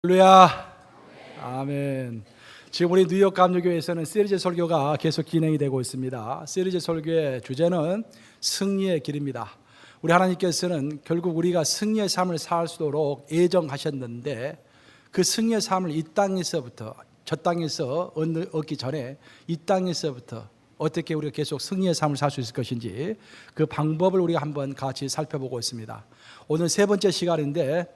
할렐루야. 아멘. 지금 우리 뉴욕 감리교회에서는 시리즈 설교가 계속 진행이 되고 있습니다. 시리즈 설교의 주제는 승리의 길입니다. 우리 하나님께서는 결국 우리가 승리의 삶을 살 수 있도록 예정하셨는데, 그 승리의 삶을 이 땅에서부터, 저 땅에서 얻기 전에 이 땅에서부터 어떻게 우리가 계속 승리의 삶을 살 수 있을 것인지, 그 방법을 우리가 한번 같이 살펴보고 있습니다. 오늘 세 번째 시간인데,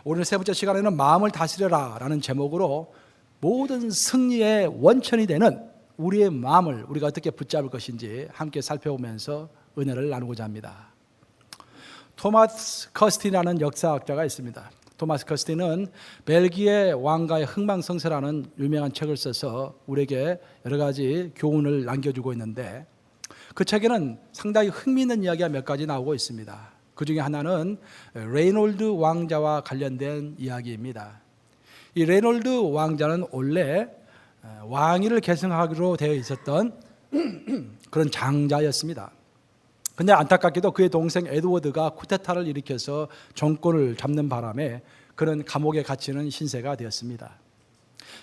오늘 세 번째 시간에는 마음을 다스려라 라는 제목으로 모든 승리의 원천이 되는 우리의 마음을 우리가 어떻게 붙잡을 것인지 함께 살펴보면서 은혜를 나누고자 합니다. 토마스 커스틴이라는 역사학자가 있습니다. 토마스 커스틴은 벨기에 왕가의 흥망성쇠라는 유명한 책을 써서 우리에게 여러 가지 교훈을 남겨주고 있는데, 그 책에는 상당히 흥미있는 이야기가 몇 가지 나오고 있습니다. 그 중에 하나는 레이놀드 왕자와 관련된 이야기입니다. 이 레이놀드 왕자는 원래 왕위를 계승하기로 되어 있었던 그런 장자였습니다. 근데 안타깝게도 그의 동생 에드워드가 쿠데타를 일으켜서 정권을 잡는 바람에 그는 감옥에 갇히는 신세가 되었습니다.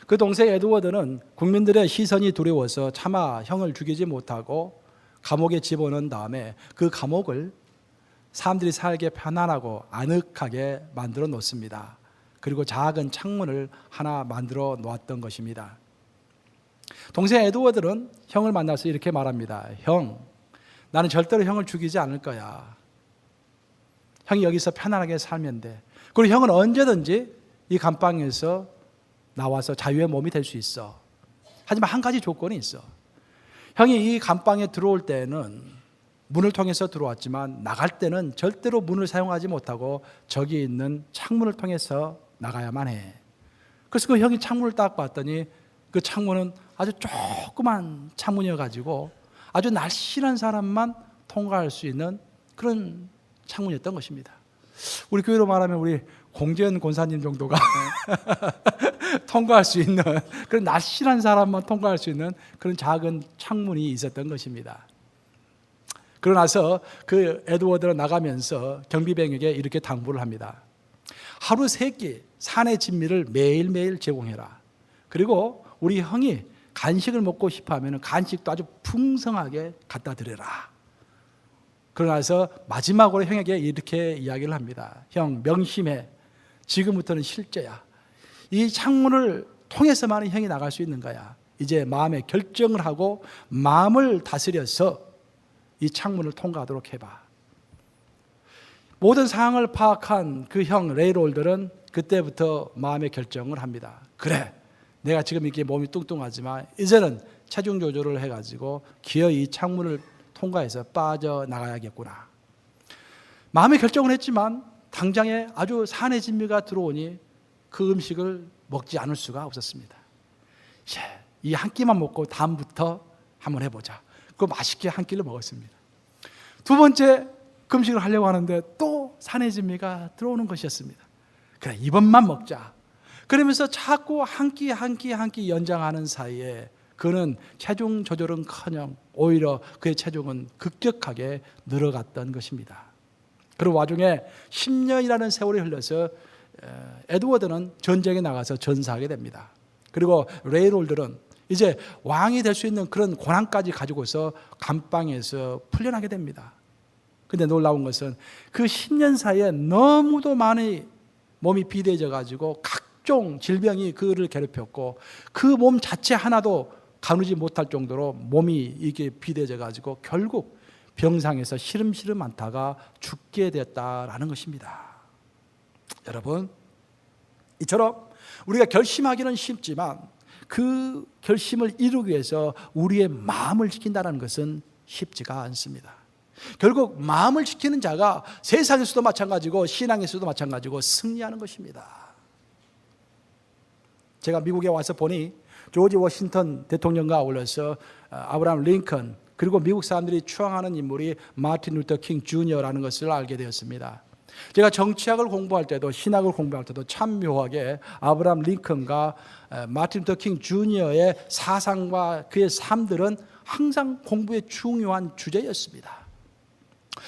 그 동생 에드워드는 국민들의 시선이 두려워서 차마 형을 죽이지 못하고 감옥에 집어넣은 다음에 그 감옥을 사람들이 살기 편안하고 아늑하게 만들어 놓습니다. 그리고 작은 창문을 하나 만들어 놓았던 것입니다. 동생 에드워드는 형을 만나서 이렇게 말합니다. 형, 나는 절대로 형을 죽이지 않을 거야. 형이 여기서 편안하게 살면 돼. 그리고 형은 언제든지 이 감방에서 나와서 자유의 몸이 될 수 있어. 하지만 한 가지 조건이 있어. 형이 이 감방에 들어올 때는 문을 통해서 들어왔지만 나갈 때는 절대로 문을 사용하지 못하고 저기 있는 창문을 통해서 나가야만 해. 그래서 그 형이 창문을 딱 봤더니 그 창문은 아주 조그만 창문이어가지고 아주 날씬한 사람만 통과할 수 있는 그런 창문이었던 것입니다. 우리 교회로 말하면 우리 공재현 권사님 정도가 통과할 수 있는, 그런 날씬한 사람만 통과할 수 있는 그런 작은 창문이 있었던 것입니다. 그러나서 그 에드워드가 나가면서 경비병에게 이렇게 당부를 합니다. 하루 3끼 산의 진미를 매일매일 제공해라. 그리고 우리 형이 간식을 먹고 싶어 하면 간식도 아주 풍성하게 갖다 드려라. 그러나서 마지막으로 형에게 이렇게 이야기를 합니다. 형, 명심해. 지금부터는 실제야. 이 창문을 통해서만 형이 나갈 수 있는 거야. 이제 마음에 결정을 하고 마음을 다스려서 이 창문을 통과하도록 해봐. 모든 상황을 파악한 그 형 레이놀드는 그때부터 마음의 결정을 합니다. 그래, 내가 지금 이렇게 몸이 뚱뚱하지만 이제는 체중 조절을 해가지고 기어이 이 창문을 통과해서 빠져나가야겠구나. 마음의 결정을 했지만 당장에 아주 산의 진미가 들어오니 그 음식을 먹지 않을 수가 없었습니다. 이 한 끼만 먹고 다음부터 한번 해보자. 그 맛있게 한 끼를 먹었습니다. 두 번째 금식을 하려고 하는데 또 산의 진미가 들어오는 것이었습니다. 그래, 이번만 먹자. 그러면서 자꾸 한 끼 한 끼 한 끼 연장하는 사이에 그는 체중 조절은커녕 오히려 그의 체중은 급격하게 늘어갔던 것입니다. 그리고 와중에 10년이라는 세월이 흘러서 에드워드는 전쟁에 나가서 전사하게 됩니다. 그리고 레이놀드는 이제 왕이 될 수 있는 그런 권한까지 가지고서 감방에서 풀려나게 됩니다. 근데 놀라운 것은 그 10년 사이에 너무도 많이 몸이 비대해져 가지고 각종 질병이 그를 괴롭혔고 그 몸 자체 하나도 가누지 못할 정도로 몸이 이게 비대해져 가지고 결국 병상에서 시름시름 앓다가 죽게 되었다라는 것입니다. 여러분, 이처럼 우리가 결심하기는 쉽지만 그 결심을 이루기 위해서 우리의 마음을 지킨다는 것은 쉽지가 않습니다. 결국 마음을 지키는 자가 세상에서도 마찬가지고 신앙에서도 마찬가지고 승리하는 것입니다. 제가 미국에 와서 보니 조지 워싱턴 대통령과 어울려서 아브라함 링컨, 그리고 미국 사람들이 추앙하는 인물이 마틴 루터 킹 주니어라는 것을 알게 되었습니다. 제가 정치학을 공부할 때도 신학을 공부할 때도 참 묘하게 아브라함 링컨과 마틴 루터 킹 주니어의 사상과 그의 삶들은 항상 공부의 중요한 주제였습니다.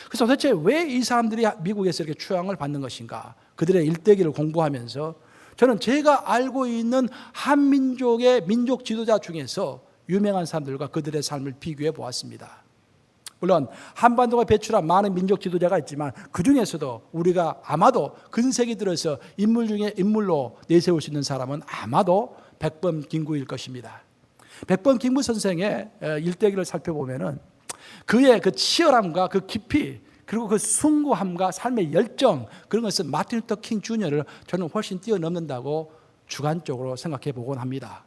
그래서 도대체 왜 이 사람들이 미국에서 이렇게 추앙을 받는 것인가? 그들의 일대기를 공부하면서 저는 제가 알고 있는 한민족의 민족 지도자 중에서 유명한 사람들과 그들의 삶을 비교해 보았습니다. 물론 한반도가 배출한 많은 민족 지도자가 있지만 그 중에서도 우리가 아마도 근세기 들어서 인물 중에 인물로 내세울 수 있는 사람은 아마도 백범 김구일 것입니다. 백범 김구 선생의 일대기를 살펴보면은 그의 그 치열함과 그 깊이 그리고 그 숭고함과 삶의 열정, 그런 것은 마틴 루터 킹 주니어를 저는 훨씬 뛰어넘는다고 주관적으로 생각해 보곤 합니다.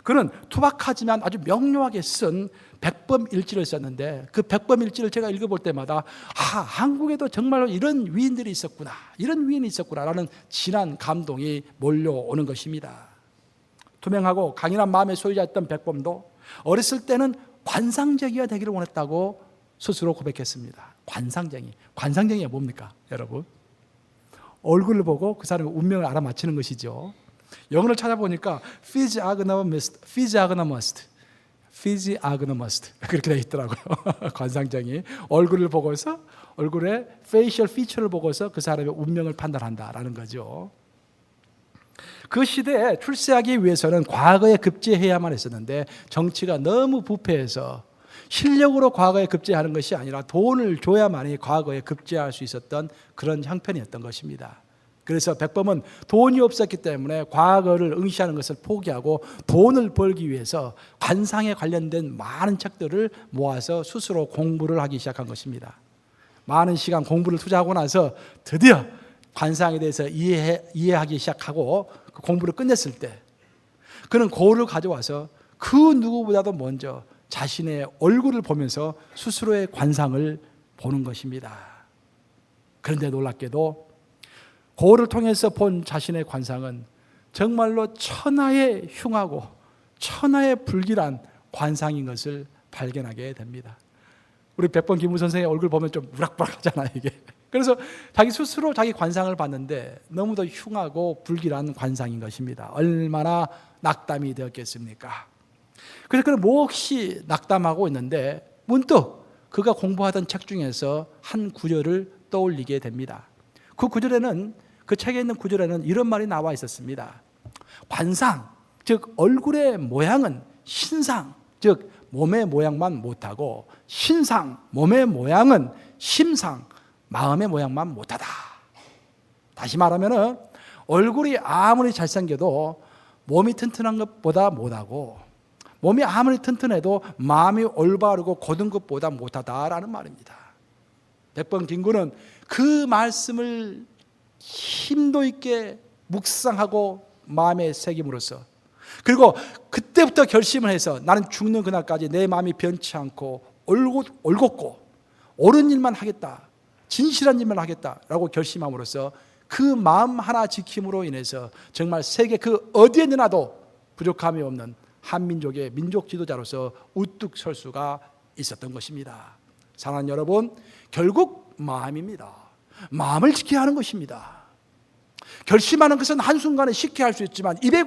그는 투박하지만 아주 명료하게 쓴 백범일지를 썼는데 그 백범일지를 제가 읽어볼 때마다 한국에도 정말로 이런 위인들이 있었구나, 이런 위인이 있었구나라는 진한 감동이 몰려오는 것입니다. 투명하고 강인한 마음의 소유자였던 백범도 어렸을 때는 관상쟁이가 되기를 원했다고 스스로 고백했습니다. 관상쟁이가 뭡니까, 여러분? 얼굴을 보고 그 사람의 운명을 알아맞히는 것이죠. 영어를 찾아보니까 physiognomist 그렇게 되어 있더라고요. 관상쟁이, 얼굴을 보고서 얼굴의 facial feature를 보고서 그 사람의 운명을 판단한다라는 거죠. 그 시대에 출세하기 위해서는 과거에 급제해야만 했었는데 정치가 너무 부패해서 실력으로 과거에 급제하는 것이 아니라 돈을 줘야만이 과거에 급제할 수 있었던 그런 형편이었던 것입니다. 그래서 백범은 돈이 없었기 때문에 과거를 응시하는 것을 포기하고 돈을 벌기 위해서 관상에 관련된 많은 책들을 모아서 스스로 공부를 하기 시작한 것입니다. 많은 시간 공부를 투자하고 나서 드디어 관상에 대해서 이해하기 시작하고 그 공부를 끝냈을 때 그는 거울을 가져와서 그 누구보다도 먼저 자신의 얼굴을 보면서 스스로의 관상을 보는 것입니다. 그런데 놀랍게도 거울을 통해서 본 자신의 관상은 정말로 천하의 흉하고 천하의 불길한 관상인 것을 발견하게 됩니다. 우리 백범 김구 선생의 얼굴 보면 좀 우락부락하잖아요, 이게. 그래서 자기 스스로 자기 관상을 봤는데 너무도 흉하고 불길한 관상인 것입니다. 얼마나 낙담이 되었겠습니까? 그래서 그는 몹시 낙담하고 있는데 문득 그가 공부하던 책 중에서 한 구절을 떠올리게 됩니다. 그 구절에는, 그 책에 있는 구절에는 이런 말이 나와 있었습니다. 관상, 즉 얼굴의 모양은 신상, 즉 몸의 모양만 못하고 신상, 몸의 모양은 심상, 마음의 모양만 못하다. 다시 말하면 얼굴이 아무리 잘생겨도 몸이 튼튼한 것보다 못하고 몸이 아무리 튼튼해도 마음이 올바르고 곧은 것보다 못하다라는 말입니다. 백범 김구는 그 말씀을 힘도 있게 묵상하고 마음에 새김으로써 그리고 그때부터 결심을 해서 나는 죽는 그날까지 내 마음이 변치 않고 올곧고 옳은 일만 하겠다, 진실한 일만 하겠다라고 결심함으로써 그 마음 하나 지킴으로 인해서 정말 세계 그 어디에 있나도 부족함이 없는 한민족의 민족 지도자로서 우뚝 설 수가 있었던 것입니다. 사랑하는 여러분, 결국 마음입니다. 마음을 지켜야 하는 것입니다. 결심하는 것은 한순간에 쉽게 할 수 있지만 입의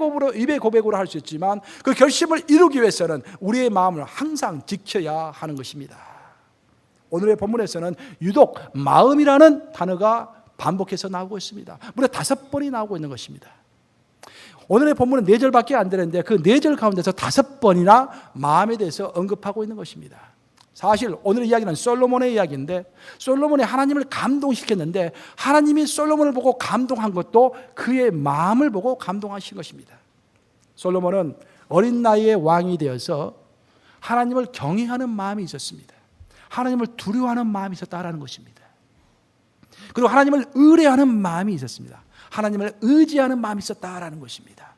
고백으로 할 수 있지만 그 결심을 이루기 위해서는 우리의 마음을 항상 지켜야 하는 것입니다. 오늘의 본문에서는 유독 마음이라는 단어가 반복해서 나오고 있습니다. 무려 5번이 나오고 있는 것입니다. 오늘의 본문은 4절밖에 안 되는데 그 4절 가운데서 5번이나 마음에 대해서 언급하고 있는 것입니다. 사실 오늘의 이야기는 솔로몬의 이야기인데 솔로몬이 하나님을 감동시켰는데 하나님이 솔로몬을 보고 감동한 것도 그의 마음을 보고 감동하신 것입니다. 솔로몬은 어린 나이에 왕이 되어서 하나님을 경외하는 마음이 있었습니다. 하나님을 두려워하는 마음이 있었다라는 것입니다. 그리고 하나님을 의뢰하는 마음이 있었습니다. 하나님을 의지하는 마음이 있었다라는 것입니다.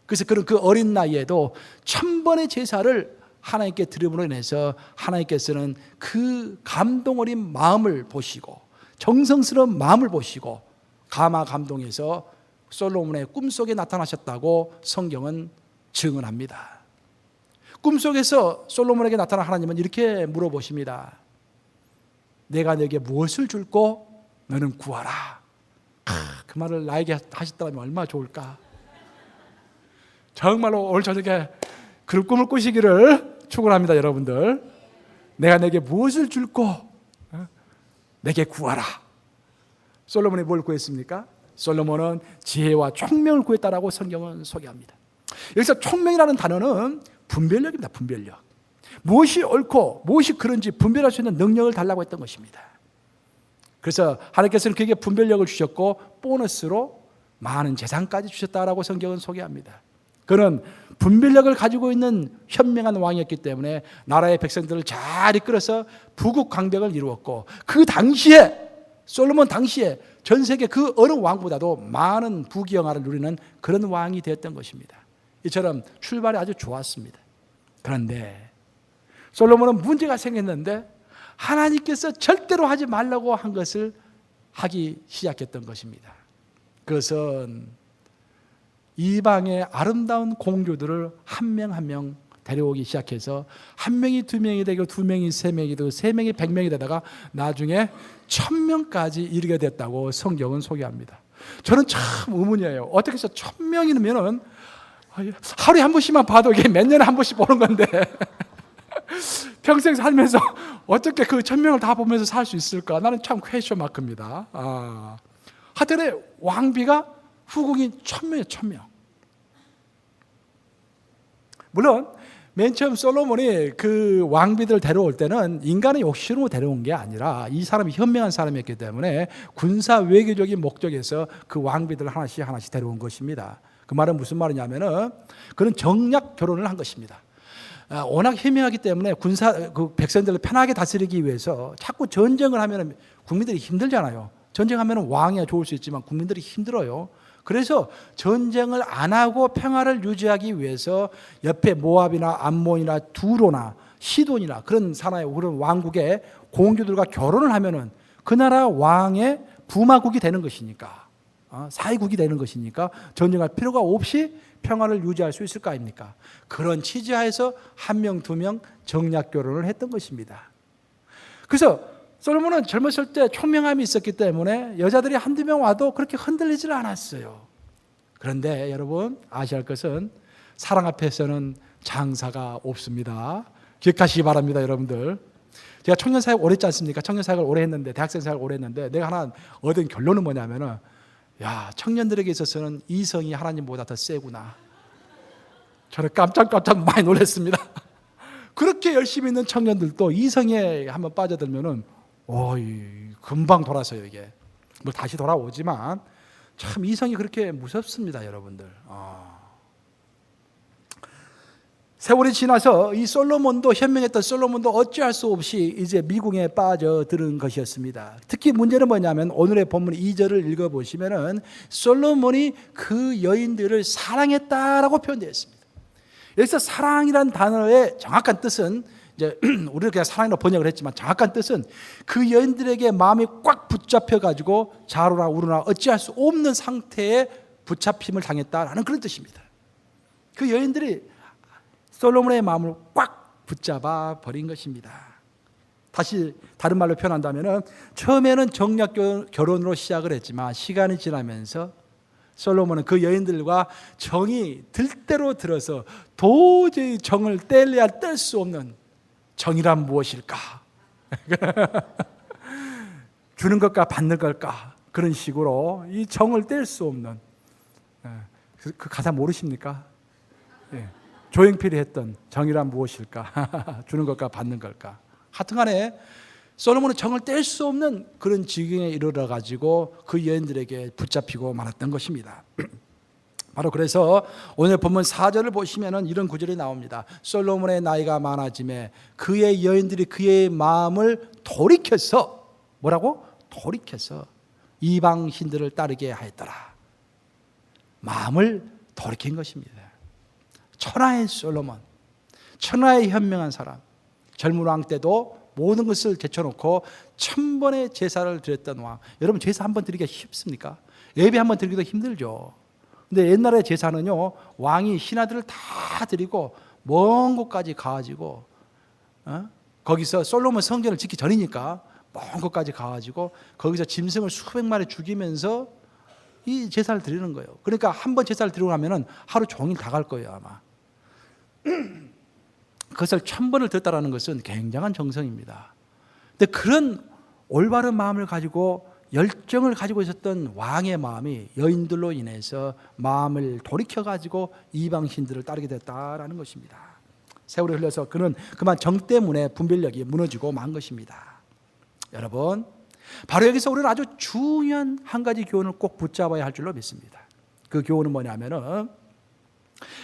그래서 그런 그 어린 나이에도 1000번의 제사를 하나님께 드림으로 인해서 하나님께서는 그 감동 어린 마음을 보시고 정성스러운 마음을 보시고 감동해서 솔로몬의 꿈속에 나타나셨다고 성경은 증언합니다. 꿈속에서 솔로몬에게 나타난 하나님은 이렇게 물어보십니다. 내가 너에게 무엇을 줄고 너는 구하라. 그 말을 나에게 하셨다면 얼마나 좋을까. 정말로 오늘 저녁에 그런 꿈을 꾸시기를 축원합니다. 여러분들, 내가 내게 무엇을 줄고 내게 구하라. 솔로몬이 뭘 구했습니까? 솔로몬은 지혜와 총명을 구했다라고 성경은 소개합니다. 여기서 총명이라는 단어는 분별력입니다. 분별력. 무엇이 옳고 무엇이 그런지 분별할 수 있는 능력을 달라고 했던 것입니다. 그래서 하나님께서는 그에게 분별력을 주셨고 보너스로 많은 재산까지 주셨다라고 성경은 소개합니다. 그는 분별력을 가지고 있는 현명한 왕이었기 때문에 나라의 백성들을 잘 이끌어서 부국 강백을 이루었고, 그 당시에 솔로몬 당시에 전 세계 그 어느 왕보다도 많은 부귀영화를 누리는 그런 왕이 되었던 것입니다. 이처럼 출발이 아주 좋았습니다. 그런데 솔로몬은 문제가 생겼는데 하나님께서 절대로 하지 말라고 한 것을 하기 시작했던 것입니다. 그것은 이방의 아름다운 공주들을 한 명 한 명 데려오기 시작해서 한 명이 두 명이 되고 두 명이 세 명이 되고 세 명이 100명이 되다가 나중에 1000명까지 이르게 됐다고 성경은 소개합니다. 저는 참 의문이에요. 어떻게 해서 1000명이면은 하루에 한 번씩만 봐도 이게 몇 년에 한 번씩 보는 건데 평생 살면서 어떻게 그 1000명을 다 보면서 살 수 있을까? 나는 참 퀘스천 마크입니다. 하여튼 왕비가 후궁이 1000명이에요. 1000명. 물론 맨 처음 솔로몬이 그 왕비들을 데려올 때는 인간의 욕심으로 데려온 게 아니라 이 사람이 현명한 사람이었기 때문에 군사 외교적인 목적에서 그 왕비들을 하나씩 데려온 것입니다. 그 말은 무슨 말이냐면은 그는 정략 결혼을 한 것입니다. 워낙 현명하기 때문에 그 백성들을 편하게 다스리기 위해서 자꾸 전쟁을 하면 국민들이 힘들잖아요. 전쟁하면 왕이야 좋을 수 있지만 국민들이 힘들어요. 그래서 전쟁을 안 하고 평화를 유지하기 위해서 옆에 모압이나 암몬이나 두로나 시돈이나 그런 산하의 그런 왕국의 공주들과 결혼을 하면은 그 나라 왕의 부마국이 되는 것이니까, 사회국이 되는 것이니까 전쟁할 필요가 없이 평화를 유지할 수 있을 거 아닙니까? 그런 취지하에서 한 명, 두 명 정략 결혼을 했던 것입니다. 그래서 솔로몬은 젊었을 때 총명함이 있었기 때문에 여자들이 한두 명 와도 그렇게 흔들리질 않았어요. 그런데 여러분 아셔야 할 것은 사랑 앞에서는 장사가 없습니다. 기억하시기 바랍니다, 여러분들. 제가 청년 사역 오래 했지 않습니까? 청년 사역을 오래 했는데, 대학생 사역을 오래 했는데 내가 하나 얻은 결론은 뭐냐면은, 야, 청년들에게 있어서는 이성이 하나님보다 더 세구나. 저는 깜짝 많이 놀랐습니다. 그렇게 열심히 있는 청년들도 이성에 한번 빠져들면은 금방 돌아서요. 이게 뭐 다시 돌아오지만 참 이성이 그렇게 무섭습니다, 여러분들. 세월이 지나서 이 솔로몬도, 현명했던 솔로몬도 어찌할 수 없이 이제 미궁에 빠져드는 것이었습니다. 특히 문제는 뭐냐면 오늘의 본문 2절을 읽어보시면은 솔로몬이 그 여인들을 사랑했다라고 표현되어 있습니다. 여기서 사랑이란 단어의 정확한 뜻은, 이제 우리가 그냥 사랑이라고 번역을 했지만 정확한 뜻은 그 여인들에게 마음이 꽉 붙잡혀가지고 자루나 우루나 어찌할 수 없는 상태에 붙잡힘을 당했다라는 그런 뜻입니다. 그 여인들이 솔로몬의 마음을 꽉 붙잡아 버린 것입니다. 다시 다른 말로 표현한다면 처음에는 정략 결혼으로 시작을 했지만 시간이 지나면서 솔로몬은 그 여인들과 정이 들대로 들어서 도저히 정을 뗄래야 뗄 수 없는, 정이란 무엇일까? 주는 것과 받는 걸까? 그런 식으로 이 정을 뗄 수 없는, 그 가사 모르십니까? 조용필이 했던 정이란 무엇일까? 주는 것과 받는 걸까? 하여튼간에 솔로몬은 정을 뗄 수 없는 그런 지경에 이르러 가지고 그 여인들에게 붙잡히고 말았던 것입니다. 바로 그래서 오늘 본문 4절을 보시면은 이런 구절이 나옵니다. 솔로몬의 나이가 많아짐에 그의 여인들이 그의 마음을 돌이켜서, 뭐라고? 돌이켜서 이방 신들을 따르게 하였더라. 마음을 돌이킨 것입니다. 천하의 솔로몬, 천하의 현명한 사람, 젊은 왕 때도 모든 것을 제쳐놓고 1000번의 제사를 드렸던 왕. 여러분 제사 한번 드리기가 쉽습니까? 예배 한번 드리기도 힘들죠. 근데 옛날의 제사는요, 왕이 신하들을 다 드리고 먼 곳까지 가가지고 거기서 솔로몬 성전을 짓기 전이니까 먼 곳까지 가가지고 거기서 짐승을 수백 마리 죽이면서 이 제사를 드리는 거예요. 그러니까 한 번 제사를 드리고 나면은 하루 종일 다 갈 거예요, 아마. 그것을 1000번을 드렸다라는 것은 굉장한 정성입니다. 근데 그런 올바른 마음을 가지고 열정을 가지고 있었던 왕의 마음이 여인들로 인해서 마음을 돌이켜가지고 이방신들을 따르게 됐다라는 것입니다. 세월이 흘러서 그는 그만 정 때문에 분별력이 무너지고 만 것입니다. 여러분, 바로 여기서 우리는 아주 중요한 한 가지 교훈을 꼭 붙잡아야 할 줄로 믿습니다. 그 교훈은 뭐냐면은,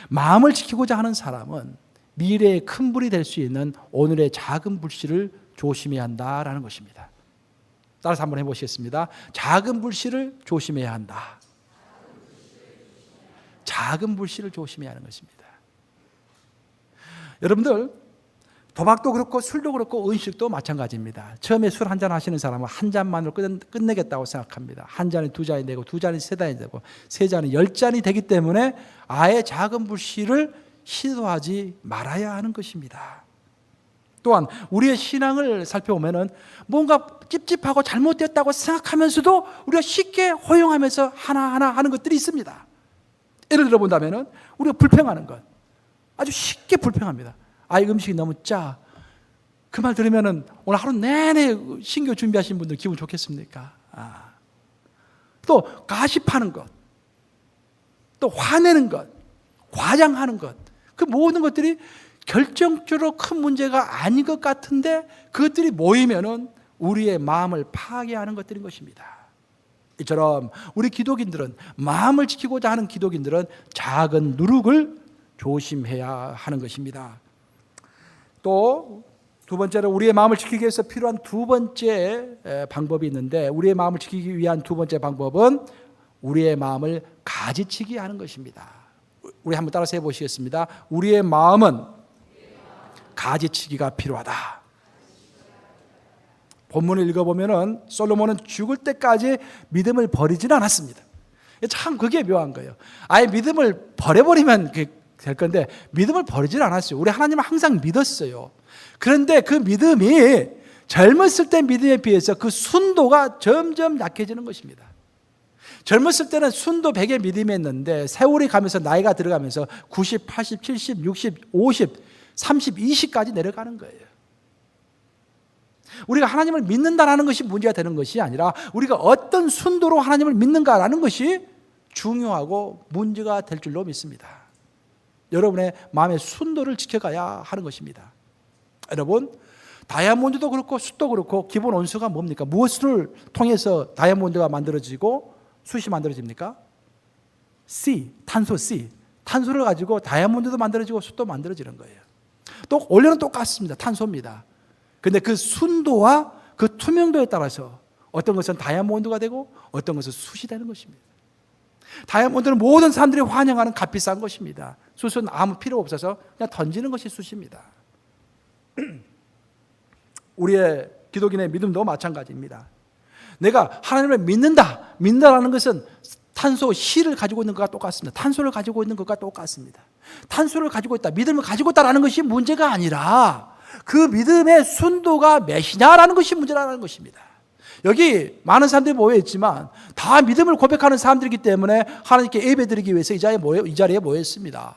마음을 지키고자 하는 사람은 미래의 큰 불이 될 수 있는 오늘의 작은 불씨를 조심해야 한다라는 것입니다. 따라서 한번 해보시겠습니다. 작은 불씨를 조심해야 한다. 작은 불씨를 조심해야 하는 것입니다. 여러분들, 도박도 그렇고 술도 그렇고 음식도 마찬가지입니다. 처음에 술 한 잔 하시는 사람은 한 잔만으로 끝내겠다고 생각합니다. 한 잔이 두 잔이 되고, 두 잔이 세 잔이 되고, 세 잔이 10잔이 되기 때문에 아예 작은 불씨를 시도하지 말아야 하는 것입니다. 또한 우리의 신앙을 살펴보면은 뭔가 찝찝하고 잘못됐다고 생각하면서도 우리가 쉽게 허용하면서 하나하나 하는 것들이 있습니다. 예를 들어 본다면은 우리가 불평하는 것, 아주 쉽게 불평합니다. 이 음식이 너무 짜. 그 말 들으면은 오늘 하루 내내 신교 준비하신 분들 기분 좋겠습니까? 또 가십하는 것, 또 화내는 것, 과장하는 것, 그 모든 것들이 결정적으로 큰 문제가 아닌 것 같은데 그것들이 모이면은 우리의 마음을 파괴하는 것들인 것입니다. 이처럼 우리 기독인들은, 마음을 지키고자 하는 기독인들은 작은 누룩을 조심해야 하는 것입니다. 또 두 번째로 우리의 마음을 지키기 위해서 필요한 두 번째 방법이 있는데, 우리의 마음을 지키기 위한 두 번째 방법은 우리의 마음을 가지치기 하는 것입니다. 우리 한번 따라서 해보시겠습니다. 우리의 마음은 가지치기가 필요하다. 본문을 읽어보면 솔로몬은 죽을 때까지 믿음을 버리지는 않았습니다. 참 그게 묘한 거예요. 아예 믿음을 버려버리면 될 건데 믿음을 버리지는 않았어요. 우리 하나님을 항상 믿었어요. 그런데 그 믿음이 젊었을 때 믿음에 비해서 그 순도가 점점 약해지는 것입니다. 젊었을 때는 순도 100의 믿음이었는데 세월이 가면서 나이가 들어가면서 90, 80, 70, 60, 50, 30, 20까지 내려가는 거예요. 우리가 하나님을 믿는다라는 것이 문제가 되는 것이 아니라 우리가 어떤 순도로 하나님을 믿는가라는 것이 중요하고 문제가 될 줄로 믿습니다. 여러분의 마음의 순도를 지켜가야 하는 것입니다. 여러분, 다이아몬드도 그렇고 숯도 그렇고 기본 원소가 뭡니까? 무엇을 통해서 다이아몬드가 만들어지고 숯이 만들어집니까? C, 탄소 C. 탄소를 가지고 다이아몬드도 만들어지고 숯도 만들어지는 거예요. 또 원료는 똑같습니다. 탄소입니다. 근데 그 순도와 그 투명도에 따라서 어떤 것은 다이아몬드가 되고 어떤 것은 숯이 되는 것입니다. 다이아몬드는 모든 사람들이 환영하는 값비싼 것입니다. 숯은 아무 필요 없어서 그냥 던지는 것이 숯입니다. 우리의 기독인의 믿음도 마찬가지입니다. 내가 하나님을 믿는다라는 것은 탄소 C를 가지고 있는 것과 똑같습니다. 탄소를 가지고 있는 것과 똑같습니다. 탄소를 가지고 있다, 믿음을 가지고 있다라는 것이 문제가 아니라 그 믿음의 순도가 몇이냐라는 것이 문제라는 것입니다. 여기 많은 사람들이 모여 있지만 다 믿음을 고백하는 사람들이기 때문에 하나님께 예배드리기 위해서 이 자리에 모여 있습니다.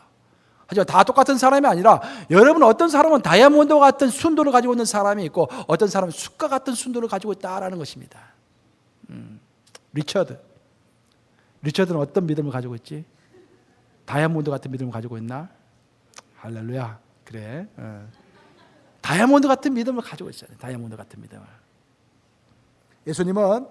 하지만 다 똑같은 사람이 아니라 여러분, 어떤 사람은 다이아몬드와 같은 순도를 가지고 있는 사람이 있고 어떤 사람은 숯과 같은 순도를 가지고 있다라는 것입니다. 리처드는 어떤 믿음을 가지고 있지? 다이아몬드 같은 믿음을 가지고 있나? 할렐루야. 그래. 다이아몬드 같은 믿음을 가지고 있잖아요. 다이아몬드 같은 믿음을. 예수님은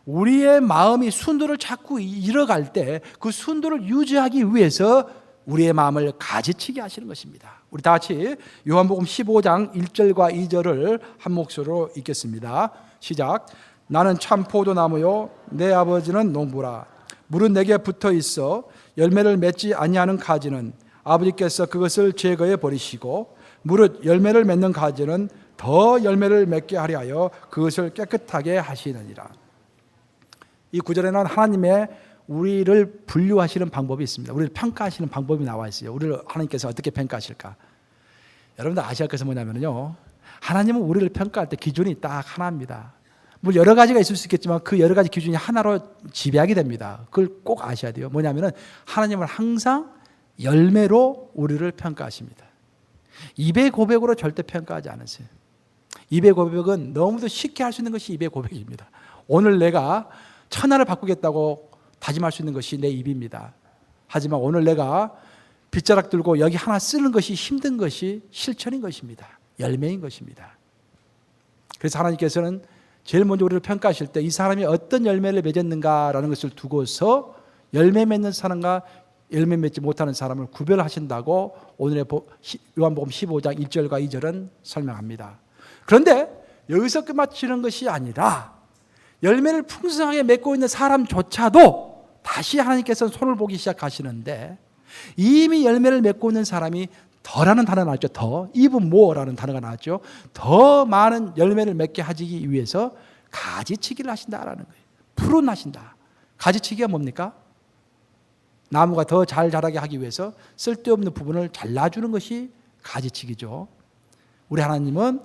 우리의 마음이 순도를 자꾸 잃어갈 때 그 순도를 유지하기 위해서 우리의 마음을 가지치게 하시는 것입니다. 우리 다 같이 요한복음 15장 1절과 2절을 한 목소리로 읽겠습니다. 시작. 나는 참 포도나무요 내 아버지는 농부라. 물은 내게 붙어 있어 열매를 맺지 아니하는 가지는 아버지께서 그것을 제거해 버리시고 무릇 열매를 맺는 가지는 더 열매를 맺게 하려 하여 그것을 깨끗하게 하시느니라. 이 구절에는 하나님의 우리를 분류하시는 방법이 있습니다. 우리를 평가하시는 방법이 나와 있어요. 우리를 하나님께서 어떻게 평가하실까? 여러분들 아셔야 할 것은 뭐냐면요, 하나님은 우리를 평가할 때 기준이 딱 하나입니다. 뭐 여러 가지가 있을 수 있겠지만 그 여러 가지 기준이 하나로 지배하게 됩니다. 그걸 꼭 아셔야 돼요. 뭐냐면은 하나님은 항상 열매로 우리를 평가하십니다. 입의 고백으로 절대 평가하지 않으세요. 입의 고백은 너무도 쉽게 할 수 있는 것이 입의 고백입니다. 오늘 내가 천하를 바꾸겠다고 다짐할 수 있는 것이 내 입입니다. 하지만 오늘 내가 빗자락 들고 여기 하나 쓰는 것이 힘든 것이 실천인 것입니다. 열매인 것입니다. 그래서 하나님께서는 제일 먼저 우리를 평가하실 때 이 사람이 어떤 열매를 맺었는가라는 것을 두고서 열매 맺는 사람과 열매 맺지 못하는 사람을 구별하신다고 오늘의 요한복음 15장 1절과 2절은 설명합니다. 그런데 여기서 끝마치는 것이 아니라 열매를 풍성하게 맺고 있는 사람조차도 다시 하나님께서 손을 보기 시작하시는데 이미 열매를 맺고 있는 사람이 더라는 단어가 나왔죠. 더, even more라는 단어가 나왔죠. 더 많은 열매를 맺게 하기 위해서 가지치기를 하신다라는 거예요. 푸른하신다. 가지치기가 뭡니까? 나무가 더 잘 자라게 하기 위해서 쓸데없는 부분을 잘라주는 것이 가지치기죠. 우리 하나님은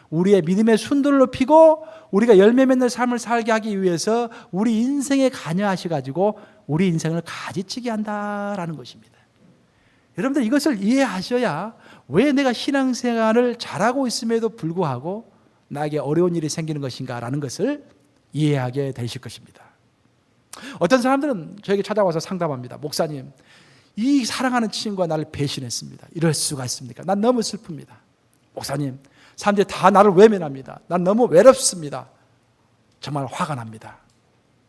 우리의 믿음의 순도를 높이고 우리가 열매 맺는 삶을 살게 하기 위해서 우리 인생에 관여하셔가지고 우리 인생을 가지치기 한다라는 것입니다. 여러분들 이것을 이해하셔야 왜 내가 신앙생활을 잘하고 있음에도 불구하고 나에게 어려운 일이 생기는 것인가라는 것을 이해하게 되실 것입니다. 어떤 사람들은 저에게 찾아와서 상담합니다. 목사님, 이 사랑하는 친구가 나를 배신했습니다. 이럴 수가 있습니까? 난 너무 슬픕니다. 목사님, 사람들이 다 나를 외면합니다. 난 너무 외롭습니다. 정말 화가 납니다.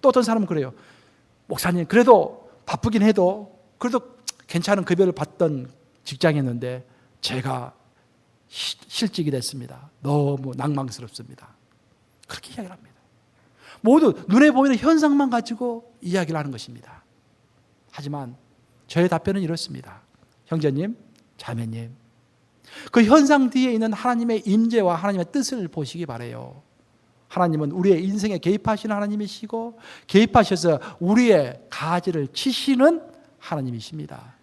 또 어떤 사람은 그래요. 목사님, 그래도 바쁘긴 해도 그래도 괜찮은 급여를 받던 직장이었는데 제가 실직이 됐습니다. 너무 낭망스럽습니다. 그렇게 이야기를 합니다. 모두 눈에 보이는 현상만 가지고 이야기를 하는 것입니다. 하지만 저의 답변은 이렇습니다. 형제님, 자매님, 그 현상 뒤에 있는 하나님의 임재와 하나님의 뜻을 보시기 바라요. 하나님은 우리의 인생에 개입하시는 하나님이시고 개입하셔서 우리의 가지를 치시는 하나님이십니다.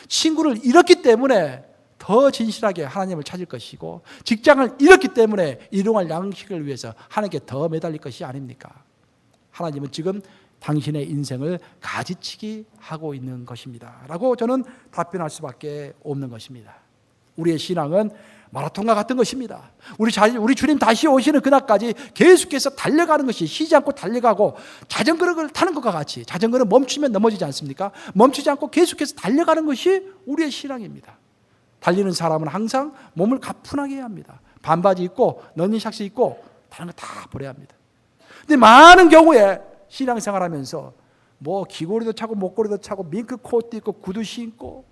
친구를 잃었기 때문에 더 진실하게 하나님을 찾을 것이고 직장을 잃었기 때문에 일용할 양식을 위해서 하나님께 더 매달릴 것이 아닙니까? 하나님은 지금 당신의 인생을 가지치기 하고 있는 것입니다 라고 저는 답변할 수밖에 없는 것입니다. 우리의 신앙은 마라톤과 같은 것입니다. 우리 주님 다시 오시는 그날까지 계속해서 달려가는 것이 쉬지 않고 달려가고 자전거를 타는 것과 같이 자전거는 멈추면 넘어지지 않습니까? 멈추지 않고 계속해서 달려가는 것이 우리의 신앙입니다. 달리는 사람은 항상 몸을 가뿐하게 해야 합니다. 반바지 입고 러닝샷스 입고 다른 거 다 버려야 합니다. 근데 많은 경우에 신앙생활하면서 뭐 귀걸이도 차고 목걸이도 차고 밍크 코트 입고 구두 신고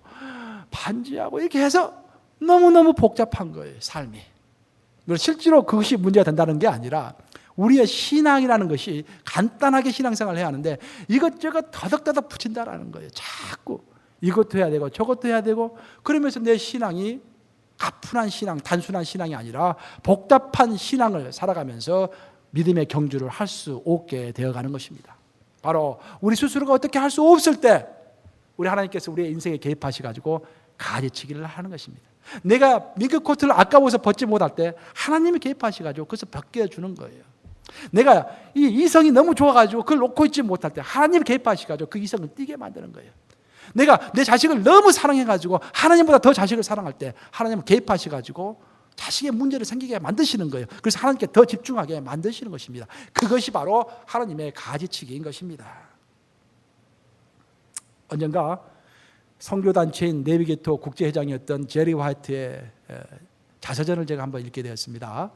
반지하고 이렇게 해서 너무너무 복잡한 거예요, 삶이. 실제로 그것이 문제가 된다는 게 아니라 우리의 신앙이라는 것이 간단하게 신앙생활을 해야 하는데 이것저것 더덕더덕 붙인다라는 거예요. 자꾸 이것도 해야 되고 저것도 해야 되고 그러면서 내 신앙이 가뿐한 신앙, 단순한 신앙이 아니라 복잡한 신앙을 살아가면서 믿음의 경주를 할 수 없게 되어가는 것입니다. 바로 우리 스스로가 어떻게 할 수 없을 때 우리 하나님께서 우리의 인생에 개입하셔가지고 가지치기를 하는 것입니다. 내가 밍크 코트를 아까워서 벗지 못할 때 하나님이 개입하셔가지고 그것을 벗겨주는 거예요. 내가 이 이성이 너무 좋아가지고 그걸 놓고 있지 못할 때 하나님이 개입하셔가지고 그 이성을 띄게 만드는 거예요. 내가 내 자식을 너무 사랑해가지고 하나님보다 더 자식을 사랑할 때 하나님은 개입하셔가지고 자식의 문제를 생기게 만드시는 거예요. 그래서 하나님께 더 집중하게 만드시는 것입니다. 그것이 바로 하나님의 가지치기인 것입니다. 언젠가 선교단체인 내비게이터 국제회장이었던 제리 화이트의 자서전을 제가 한번 읽게 되었습니다.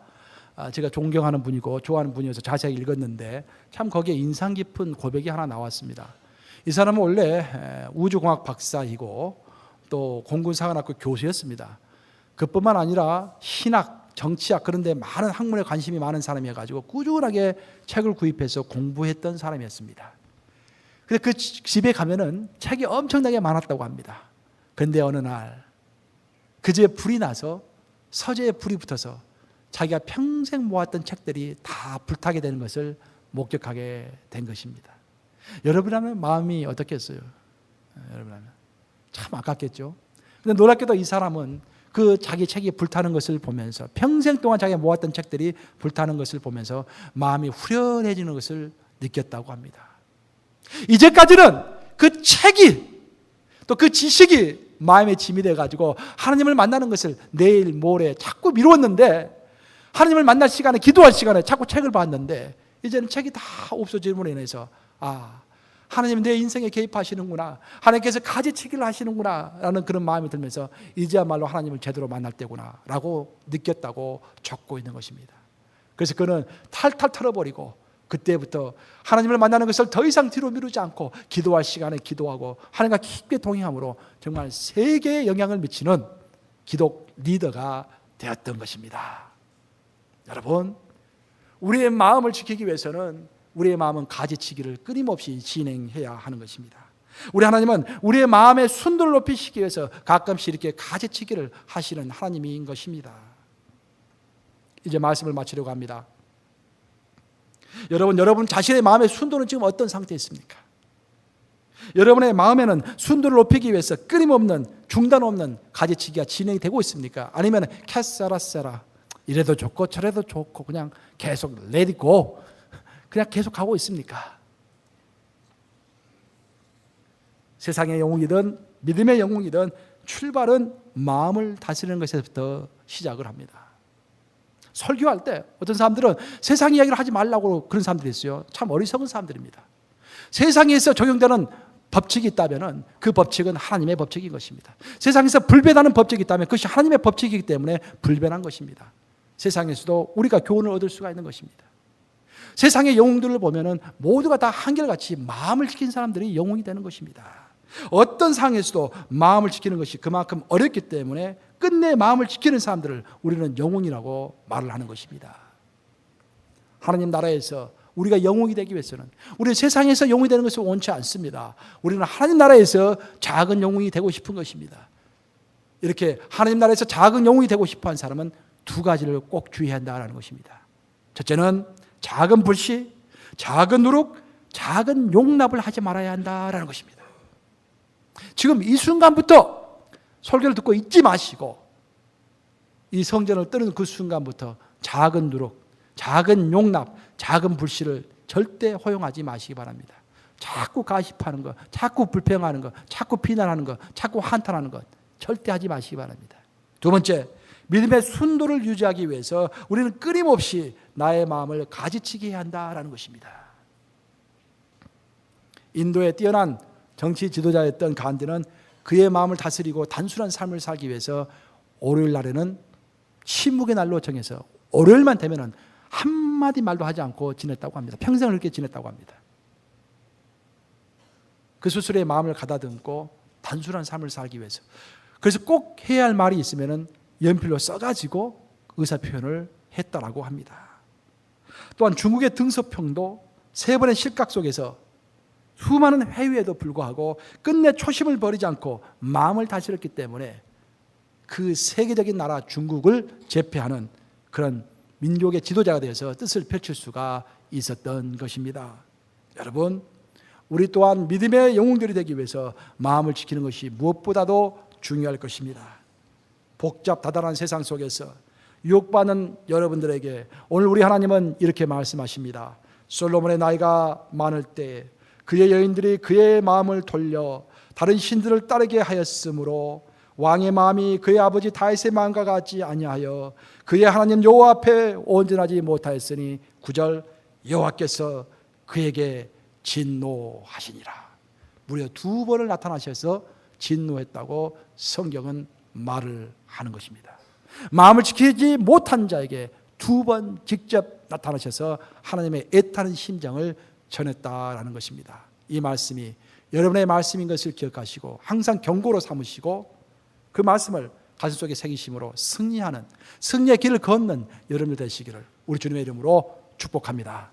제가 존경하는 분이고 좋아하는 분이어서 자세히 읽었는데 참 거기에 인상 깊은 고백이 하나 나왔습니다. 이 사람은 원래 우주공학 박사이고 또 공군사관학교 교수였습니다. 그뿐만 아니라 신학, 정치학 그런 데 많은 학문에 관심이 많은 사람이어가지고 꾸준하게 책을 구입해서 공부했던 사람이었습니다. 근데 그 집에 가면은 책이 엄청나게 많았다고 합니다. 그런데 어느 날 그 집에 불이 나서 서재에 불이 붙어서 자기가 평생 모았던 책들이 다 불타게 되는 것을 목격하게 된 것입니다. 여러분이라면 마음이 어떻겠어요? 여러분이라면 참 아깝겠죠. 근데 놀랍게도 이 사람은 그 자기 책이 불타는 것을 보면서 평생 동안 자기가 모았던 책들이 불타는 것을 보면서 마음이 후련해지는 것을 느꼈다고 합니다. 이제까지는 그 책이 또 그 지식이 마음에 짐이 돼가지고 하나님을 만나는 것을 내일 모레 자꾸 미루었는데 하나님을 만날 시간에 기도할 시간에 자꾸 책을 봤는데 이제는 책이 다 없어짐으로 인해서 하나님 내 인생에 개입하시는구나, 하나님께서 가지치기를 하시는구나 라는 그런 마음이 들면서 이제야말로 하나님을 제대로 만날 때구나 라고 느꼈다고 적고 있는 것입니다. 그래서 그는 탈탈 털어버리고 그때부터 하나님을 만나는 것을 더 이상 뒤로 미루지 않고 기도할 시간에 기도하고 하나님과 깊게 동행함으로 정말 세계에 영향을 미치는 기독 리더가 되었던 것입니다. 여러분, 우리의 마음을 지키기 위해서는 우리의 마음은 가지치기를 끊임없이 진행해야 하는 것입니다. 우리 하나님은 우리의 마음의 순도를 높이시기 위해서 가끔씩 이렇게 가지치기를 하시는 하나님인 것입니다. 이제 말씀을 마치려고 합니다. 여러분 자신의 마음의 순도는 지금 어떤 상태에 있습니까? 여러분의 마음에는 순도를 높이기 위해서 끊임없는 중단 없는 가지치기가 진행이 되고 있습니까? 아니면 캐사라세라 이래도 좋고 저래도 좋고 그냥 계속 let it go 그냥 계속 가고 있습니까? 세상의 영웅이든 믿음의 영웅이든 출발은 마음을 다스리는 것에서부터 시작을 합니다. 설교할 때 어떤 사람들은 세상 이야기를 하지 말라고 그런 사람들이 있어요. 참 어리석은 사람들입니다. 세상에서 적용되는 법칙이 있다면 그 법칙은 하나님의 법칙인 것입니다. 세상에서 불변하는 법칙이 있다면 그것이 하나님의 법칙이기 때문에 불변한 것입니다. 세상에서도 우리가 교훈을 얻을 수가 있는 것입니다. 세상의 영웅들을 보면 모두가 다 한결같이 마음을 지킨 사람들이 영웅이 되는 것입니다. 어떤 상황에서도 마음을 지키는 것이 그만큼 어렵기 때문에 끝내 마음을 지키는 사람들을 우리는 영웅이라고 말을 하는 것입니다. 하나님 나라에서 우리가 영웅이 되기 위해서는 우리는 세상에서 영웅이 되는 것을 원치 않습니다. 우리는 하나님 나라에서 작은 영웅이 되고 싶은 것입니다. 이렇게 하나님 나라에서 작은 영웅이 되고 싶어하는 사람은 두 가지를 꼭 주의해야 한다는 것입니다. 첫째는 작은 불씨, 작은 누룩, 작은 용납을 하지 말아야 한다는 것입니다. 지금 이 순간부터 설교를 듣고 잊지 마시고 이 성전을 뜨는 그 순간부터 작은 누룩, 작은 용납, 작은 불씨를 절대 허용하지 마시기 바랍니다. 자꾸 가십하는 것, 자꾸 불평하는 것, 자꾸 비난하는 것, 자꾸 한탄하는 것 절대 하지 마시기 바랍니다. 두 번째, 믿음의 순도를 유지하기 위해서 우리는 끊임없이 나의 마음을 가지치게 해야 한다는 것입니다. 인도의 뛰어난 정치 지도자였던 간디는 그의 마음을 다스리고 단순한 삶을 살기 위해서 월요일 날에는 침묵의 날로 정해서 월요일만 되면 한마디 말도 하지 않고 지냈다고 합니다. 평생을 그렇게 지냈다고 합니다. 그 스스로의 마음을 가다듬고 단순한 삶을 살기 위해서. 그래서 꼭 해야 할 말이 있으면 연필로 써가지고 의사표현을 했다라고 합니다. 또한 중국의 등서평도 3번의 실각 속에서 수많은 회유에도 불구하고 끝내 초심을 버리지 않고 마음을 다스렸기 때문에 그 세계적인 나라 중국을 제패하는 그런 민족의 지도자가 되어서 뜻을 펼칠 수가 있었던 것입니다. 여러분, 우리 또한 믿음의 영웅들이 되기 위해서 마음을 지키는 것이 무엇보다도 중요할 것입니다. 복잡다단한 세상 속에서 유혹받는 여러분들에게 오늘 우리 하나님은 이렇게 말씀하십니다. 솔로몬의 나이가 많을 때 그의 여인들이 그의 마음을 돌려 다른 신들을 따르게 하였으므로 왕의 마음이 그의 아버지 다윗의 마음과 같지 아니하여 그의 하나님 여호와 앞에 온전하지 못하였으니 9절 여호와께서 그에게 진노하시니라. 무려 2번을 나타나셔서 진노했다고 성경은 말을 하는 것입니다. 마음을 지키지 못한 자에게 2번 직접 나타나셔서 하나님의 애타는 심정을 전했다라는 것입니다. 이 말씀이 여러분의 말씀인 것을 기억하시고 항상 경고로 삼으시고 그 말씀을 가슴속에 새기심으로 승리하는 승리의 길을 걷는 여러분들 되시기를 우리 주님의 이름으로 축복합니다.